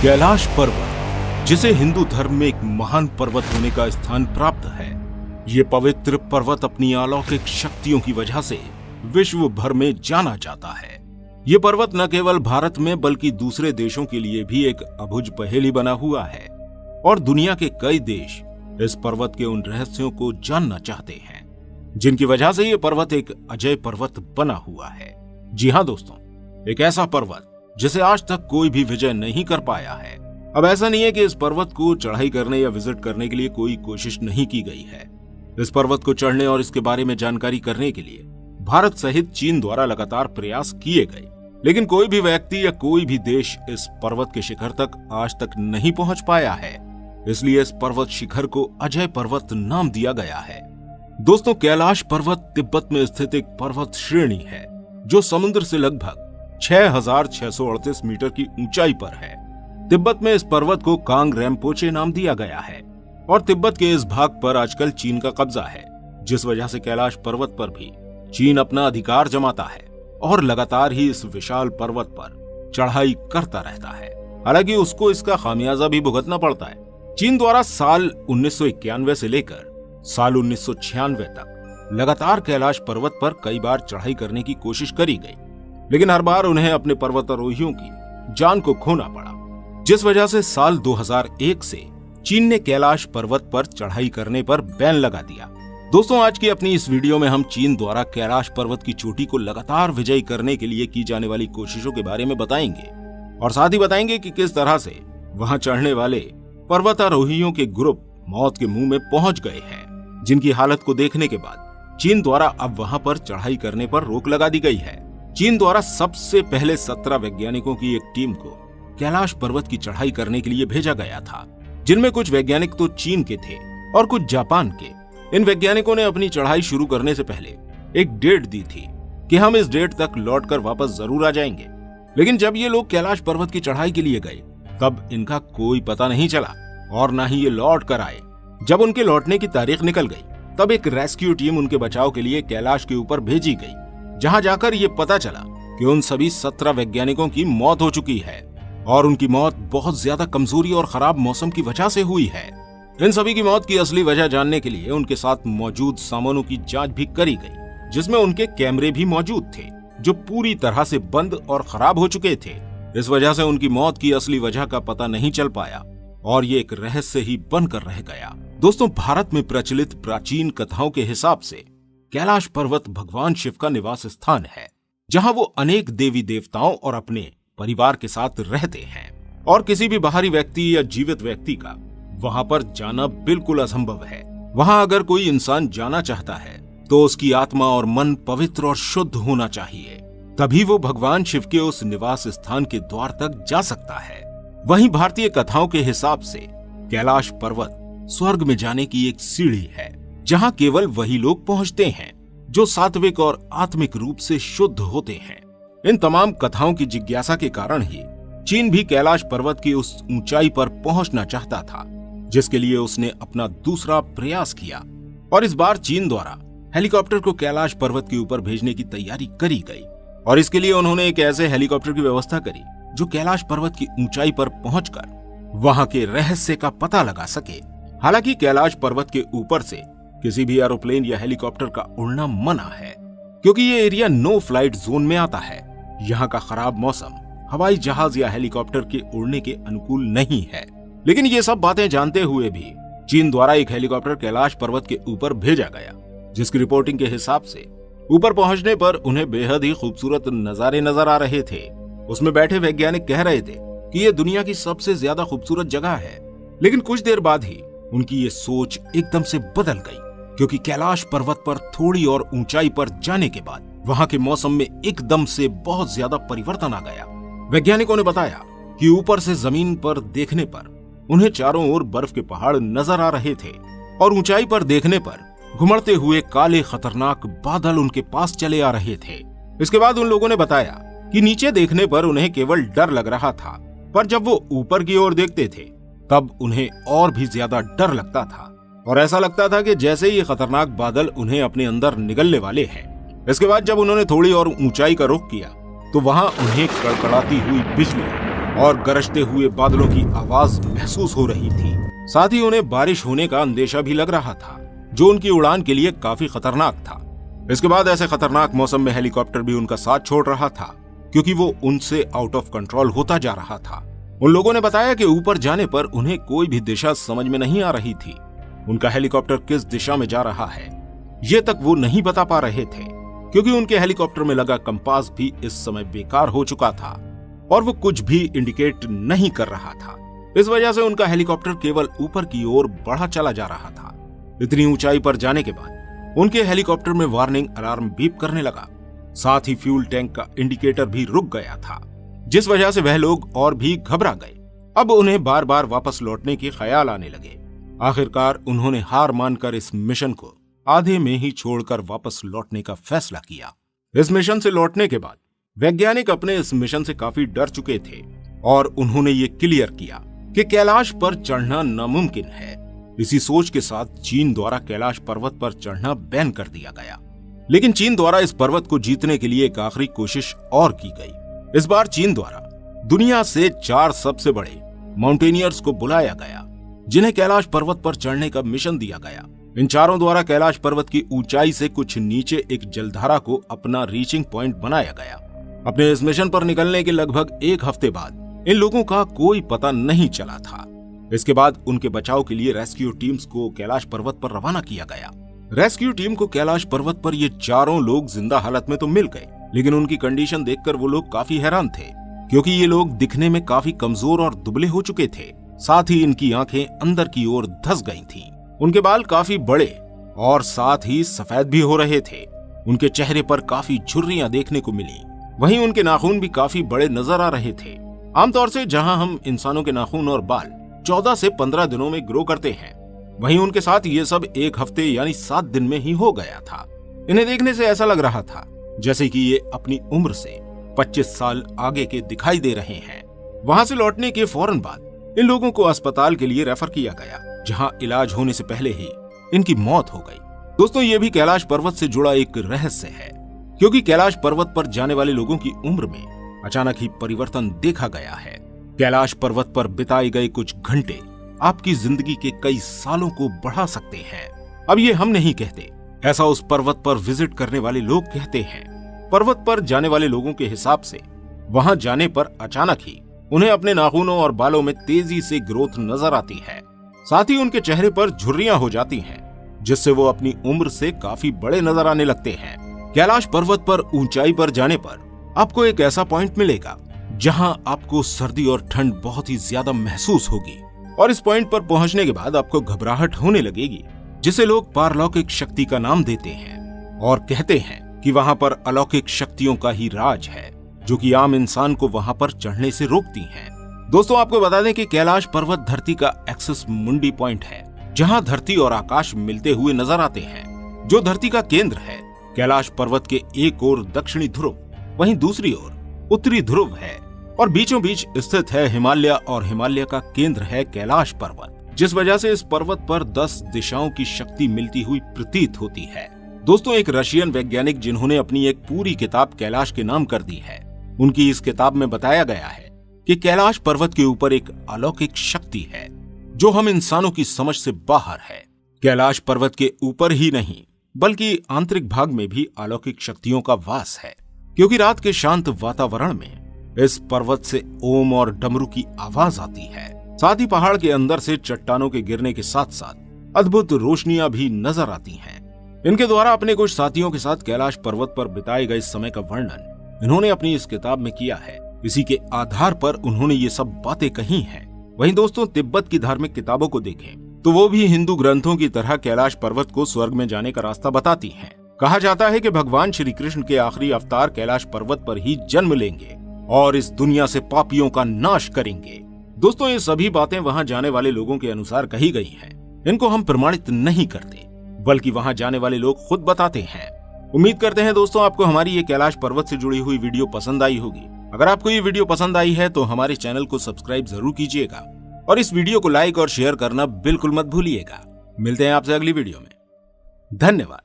कैलाश पर्वत, जिसे हिंदू धर्म में एक महान पर्वत होने का स्थान प्राप्त है। ये पवित्र पर्वत अपनी अलौकिक शक्तियों की वजह से विश्व भर में जाना जाता है। ये पर्वत न केवल भारत में बल्कि दूसरे देशों के लिए भी एक अबुझ पहेली बना हुआ है और दुनिया के कई देश इस पर्वत के उन रहस्यों को जानना चाहते हैं जिनकी वजह से ये पर्वत एक अजय पर्वत बना हुआ है। जी हाँ दोस्तों, एक ऐसा पर्वत जिसे आज तक कोई भी विजय नहीं कर पाया है। अब ऐसा नहीं है कि इस पर्वत को चढ़ाई करने या विजिट करने के लिए कोई कोशिश नहीं की गई है। इस पर्वत को चढ़ने और इसके बारे में जानकारी करने के लिए भारत सहित चीन द्वारा लगातार प्रयास किए गए, लेकिन कोई भी व्यक्ति या कोई भी देश इस पर्वत के शिखर तक आज तक नहीं पहुंच पाया है। इसलिए इस पर्वत शिखर को अजय पर्वत नाम दिया गया है। दोस्तों, कैलाश पर्वत तिब्बत में स्थित एक पर्वत श्रेणी है जो समुद्र से लगभग 6,638 मीटर की ऊंचाई पर है। तिब्बत में इस पर्वत को कांग रेम्पोचे नाम दिया गया है और तिब्बत के इस भाग पर आजकल चीन का कब्जा है, जिस वजह से कैलाश पर्वत पर भी चीन अपना अधिकार जमाता है और लगातार ही इस विशाल पर्वत पर चढ़ाई करता रहता है। हालांकि उसको इसका खामियाजा भी भुगतना पड़ता है। चीन द्वारा साल 1991 से लेकर साल 1996 तक लगातार कैलाश पर्वत पर कई बार चढ़ाई करने की कोशिश करी गई, लेकिन हर बार उन्हें अपने पर्वतारोहियों की जान को खोना पड़ा, जिस वजह से साल 2001 से चीन ने कैलाश पर्वत पर चढ़ाई करने पर बैन लगा दिया। दोस्तों, आज की अपनी इस वीडियो में हम चीन द्वारा कैलाश पर्वत की चोटी को लगातार विजयी करने के लिए की जाने वाली कोशिशों के बारे में बताएंगे और साथ ही बताएंगे कि किस तरह से वहां चढ़ने वाले पर्वतारोहियों के ग्रुप मौत के मुंह में पहुंच गए हैं, जिनकी हालत को देखने के बाद चीन द्वारा अब वहां पर चढ़ाई करने पर रोक लगा दी गई है। चीन द्वारा सबसे पहले 17 वैज्ञानिकों की एक टीम को कैलाश पर्वत की चढ़ाई करने के लिए भेजा गया था, जिनमें कुछ वैज्ञानिक तो चीन के थे और कुछ जापान के। इन वैज्ञानिकों ने अपनी चढ़ाई शुरू करने से पहले एक डेट दी थी कि हम इस डेट तक लौटकर वापस जरूर आ जाएंगे, लेकिन जब ये लोग कैलाश पर्वत की चढ़ाई के लिए गए तब इनका कोई पता नहीं चला और न ही ये लौट कर आए। जब उनके लौटने की तारीख निकल गई तब एक रेस्क्यू टीम उनके बचाव के लिए कैलाश के ऊपर भेजी गई, जहां जाकर ये पता चला कि उन सभी 17 वैज्ञानिकों की मौत हो चुकी है और उनकी मौत बहुत ज्यादा कमजोरी और खराब मौसम की वजह से हुई है। इन सभी की मौत की असली वजह जानने के लिए उनके साथ मौजूद सामानों की जांच भी करी गई, जिसमें उनके कैमरे भी मौजूद थे जो पूरी तरह से बंद और खराब हो चुके थे। इस वजह से उनकी मौत की असली वजह का पता नहीं चल पाया और ये एक रहस्य ही बनकर रह गया। दोस्तों, भारत में प्रचलित प्राचीन कथाओं के हिसाब से कैलाश पर्वत भगवान शिव का निवास स्थान है, जहां वो अनेक देवी देवताओं और अपने परिवार के साथ रहते हैं और किसी भी बाहरी व्यक्ति या जीवित व्यक्ति का वहां पर जाना बिल्कुल असंभव है। वहां अगर कोई इंसान जाना चाहता है तो उसकी आत्मा और मन पवित्र और शुद्ध होना चाहिए, तभी वो भगवान शिव के उस निवास स्थान के द्वार तक जा सकता है। वहीं भारतीय कथाओं के हिसाब से कैलाश पर्वत स्वर्ग में जाने की एक सीढ़ी है, जहां केवल वही लोग पहुंचते हैं जो सात्विक और आत्मिक रूप से शुद्ध होते हैं। इन तमाम कथाओं की जिज्ञासा के कारण ही चीन भी कैलाश पर्वत की उस ऊंचाई पर पहुंचना चाहता था, जिसके लिए उसने अपना दूसरा प्रयास किया और इस बार चीन द्वारा हेलीकॉप्टर को कैलाश पर्वत के ऊपर भेजने की तैयारी करी गई और इसके लिए उन्होंने एक ऐसे हेलीकॉप्टर की व्यवस्था करी जो कैलाश पर्वत की ऊंचाई पर पहुंचकर वहां के रहस्य का पता लगा सके। हालांकि कैलाश पर्वत के ऊपर से किसी भी एरोप्लेन या हेलीकॉप्टर का उड़ना मना है, क्योंकि ये एरिया नो फ्लाइट जोन में आता है। यहाँ का खराब मौसम हवाई जहाज या हेलीकॉप्टर के उड़ने के अनुकूल नहीं है। लेकिन ये सब बातें जानते हुए भी चीन द्वारा एक हेलीकॉप्टर कैलाश पर्वत के ऊपर भेजा गया, जिसकी रिपोर्टिंग के हिसाब से ऊपर पहुंचने पर उन्हें बेहद ही खूबसूरत नजारे नजर आ रहे थे। उसमें बैठे वैज्ञानिक कह रहे थे कि ये दुनिया की सबसे ज्यादा खूबसूरत जगह है, लेकिन कुछ देर बाद ही उनकी ये सोच एकदम से बदल गई, क्योंकि कैलाश पर्वत पर थोड़ी और ऊंचाई पर जाने के बाद वहां के मौसम में एकदम से बहुत ज्यादा परिवर्तन आ गया। वैज्ञानिकों ने बताया कि ऊपर से जमीन पर देखने पर उन्हें चारों ओर बर्फ के पहाड़ नजर आ रहे थे और ऊंचाई पर देखने पर घुमड़ते हुए काले खतरनाक बादल उनके पास चले आ रहे थे। इसके बाद उन लोगों ने बताया कि नीचे देखने पर उन्हें केवल डर लग रहा था, पर जब वो ऊपर की ओर देखते थे तब उन्हें और भी ज्यादा डर लगता था और ऐसा लगता था कि जैसे ये खतरनाक बादल उन्हें अपने अंदर निगलने वाले हैं। इसके बाद जब उन्होंने थोड़ी और ऊंचाई का रुख किया तो वहां उन्हें कड़कड़ाती हुई बिजली और गरजते हुए बादलों की आवाज महसूस हो रही थी। साथ ही उन्हें बारिश होने का अंदेशा भी लग रहा था, जो उनकी उड़ान के लिए काफी खतरनाक था। इसके बाद ऐसे खतरनाक मौसम में हेलीकॉप्टर भी उनका साथ छोड़ रहा था, क्योंकि वो उनसे आउट ऑफ कंट्रोल होता जा रहा था। उन लोगों ने बताया कि ऊपर जाने पर उन्हें कोई भी दिशा समझ में नहीं आ रही थी। उनका हेलीकॉप्टर किस दिशा में जा रहा है ये तक वो नहीं बता पा रहे थे, क्योंकि उनके हेलीकॉप्टर में लगा कंपास भी इस समय बेकार हो चुका था और वो कुछ भी इंडिकेट नहीं कर रहा था। इस वजह से उनका हेलीकॉप्टर केवल ऊपर की ओर बढ़ा चला जा रहा था। इतनी ऊंचाई पर जाने के बाद उनके हेलीकॉप्टर में वार्निंग अलार्म बीप करने लगा। साथ ही फ्यूल टैंक का इंडिकेटर भी रुक गया था, जिस वजह से वह लोग और भी घबरा गए। अब उन्हें बार बार वापस लौटने के ख्याल आने लगे। आखिरकार उन्होंने हार मानकर इस मिशन को आधे में ही छोड़कर वापस लौटने का फैसला किया। इस मिशन से लौटने के बाद वैज्ञानिक अपने इस मिशन से काफी डर चुके थे और उन्होंने ये क्लियर किया कि कैलाश पर चढ़ना नामुमकिन है। इसी सोच के साथ चीन द्वारा कैलाश पर्वत पर चढ़ना बैन कर दिया गया। लेकिन चीन द्वारा इस पर्वत को जीतने के लिए एक आखिरी कोशिश और की गई। इस बार चीन द्वारा दुनिया से 4 सबसे बड़े माउंटेनियर्स को बुलाया गया, जिन्हें कैलाश पर्वत पर चढ़ने का मिशन दिया गया। इन चारों द्वारा कैलाश पर्वत की ऊंचाई से कुछ नीचे एक जलधारा को अपना रीचिंग पॉइंट बनाया गया। अपने इस मिशन पर निकलने के लगभग 1 हफ्ते बाद इन लोगों का कोई पता नहीं चला था। इसके बाद उनके बचाव के लिए रेस्क्यू टीम्स को कैलाश पर्वत पर रवाना किया गया। रेस्क्यू टीम को कैलाश पर्वत पर ये चारों लोग जिंदा हालत में तो मिल गए, लेकिन उनकी कंडीशन देखकर वो लोग काफी हैरान थे, क्योंकि ये लोग दिखने में काफी कमजोर और दुबले हो चुके थे। साथ ही इनकी आंखें अंदर की ओर धंस गई थीं। उनके बाल काफी बड़े और साथ ही सफेद भी हो रहे थे। उनके चेहरे पर काफी झुर्रियां देखने को मिली। वहीं उनके नाखून भी काफी बड़े नजर आ रहे थे। आमतौर से जहां हम इंसानों के नाखून और बाल 14 से 15 दिनों में ग्रो करते हैं, वहीं उनके साथ ये सब 1 हफ्ते यानी 7 दिन में ही हो गया था। इन्हें देखने से ऐसा लग रहा था जैसे कि ये अपनी उम्र से 25 साल आगे के दिखाई दे रहे हैं। वहां से लौटने के फौरन बाद इन लोगों को अस्पताल के लिए रेफर किया गया, जहां इलाज होने से पहले ही इनकी मौत हो गई। दोस्तों, ये भी कैलाश पर्वत से जुड़ा एक रहस्य है, क्योंकि कैलाश पर्वत पर जाने वाले लोगों की उम्र में अचानक ही परिवर्तन देखा गया है। कैलाश पर्वत पर बिताए गए कुछ घंटे आपकी जिंदगी के कई सालों को बढ़ा सकते हैं। अब ये हम नहीं कहते, ऐसा उस पर्वत पर विजिट करने वाले लोग कहते हैं। पर्वत पर जाने वाले लोगों के हिसाब से वहां जाने पर अचानक ही उन्हें अपने नाखूनों और बालों में तेजी से ग्रोथ नजर आती है। साथ ही उनके चेहरे पर झुर्रियां हो जाती हैं, जिससे वो अपनी उम्र से काफी बड़े नजर आने लगते हैं। कैलाश पर्वत पर ऊंचाई पर जाने पर आपको एक ऐसा पॉइंट मिलेगा जहां आपको सर्दी और ठंड बहुत ही ज्यादा महसूस होगी, और इस पॉइंट पर पहुंचने के बाद आपको घबराहट होने लगेगी, जिसे लोग पारलौकिक शक्ति का नाम देते हैं और कहते हैं कि वहां पर अलौकिक शक्तियों का ही राज है, जो कि आम इंसान को वहां पर चढ़ने से रोकती हैं। दोस्तों, आपको बता दें कि कैलाश पर्वत धरती का एक्सिस मुंडी पॉइंट है, जहां धरती और आकाश मिलते हुए नजर आते हैं। जो धरती का केंद्र है, कैलाश पर्वत के एक ओर दक्षिणी ध्रुव, वहीं दूसरी ओर उत्तरी ध्रुव है, और बीचों बीच स्थित है हिमालय, और हिमालय का केंद्र है कैलाश पर्वत, जिस वजह से इस पर्वत पर 10 दिशाओं की शक्ति मिलती हुई प्रतीत होती है। दोस्तों, एक रशियन वैज्ञानिक जिन्होंने अपनी एक पूरी किताब कैलाश के नाम कर दी है, उनकी इस किताब में बताया गया है कि कैलाश पर्वत के ऊपर एक अलौकिक शक्ति है, जो हम इंसानों की समझ से बाहर है। कैलाश पर्वत के ऊपर ही नहीं, बल्कि आंतरिक भाग में भी अलौकिक शक्तियों का वास है, क्योंकि रात के शांत वातावरण में इस पर्वत से ओम और डमरू की आवाज आती है। साथ ही पहाड़ के अंदर से चट्टानों के गिरने के साथ साथ अद्भुत रोशनियां भी नजर आती हैं। इनके द्वारा अपने कुछ साथियों के साथ कैलाश पर्वत पर बिताए गए समय का वर्णन इन्होंने अपनी इस किताब में किया है। इसी के आधार पर उन्होंने ये सब बातें कही हैं। वहीं दोस्तों, तिब्बत की धार्मिक किताबों को देखें तो वो भी हिंदू ग्रंथों की तरह कैलाश पर्वत को स्वर्ग में जाने का रास्ता बताती हैं। कहा जाता है कि भगवान श्री कृष्ण के आखिरी अवतार कैलाश पर्वत पर ही जन्म लेंगे और इस दुनिया से पापियों का नाश करेंगे। दोस्तों, ये सभी बातें वहां जाने वाले लोगों के अनुसार कही गई हैं। इनको हम प्रमाणित नहीं करते, बल्कि वहां जाने वाले लोग खुद बताते हैं। उम्मीद करते हैं दोस्तों, आपको हमारी ये कैलाश पर्वत से जुड़ी हुई वीडियो पसंद आई होगी। अगर आपको ये वीडियो पसंद आई है तो हमारे चैनल को सब्सक्राइब जरूर कीजिएगा और इस वीडियो को लाइक और शेयर करना बिल्कुल मत भूलिएगा। मिलते हैं आपसे अगली वीडियो में। धन्यवाद।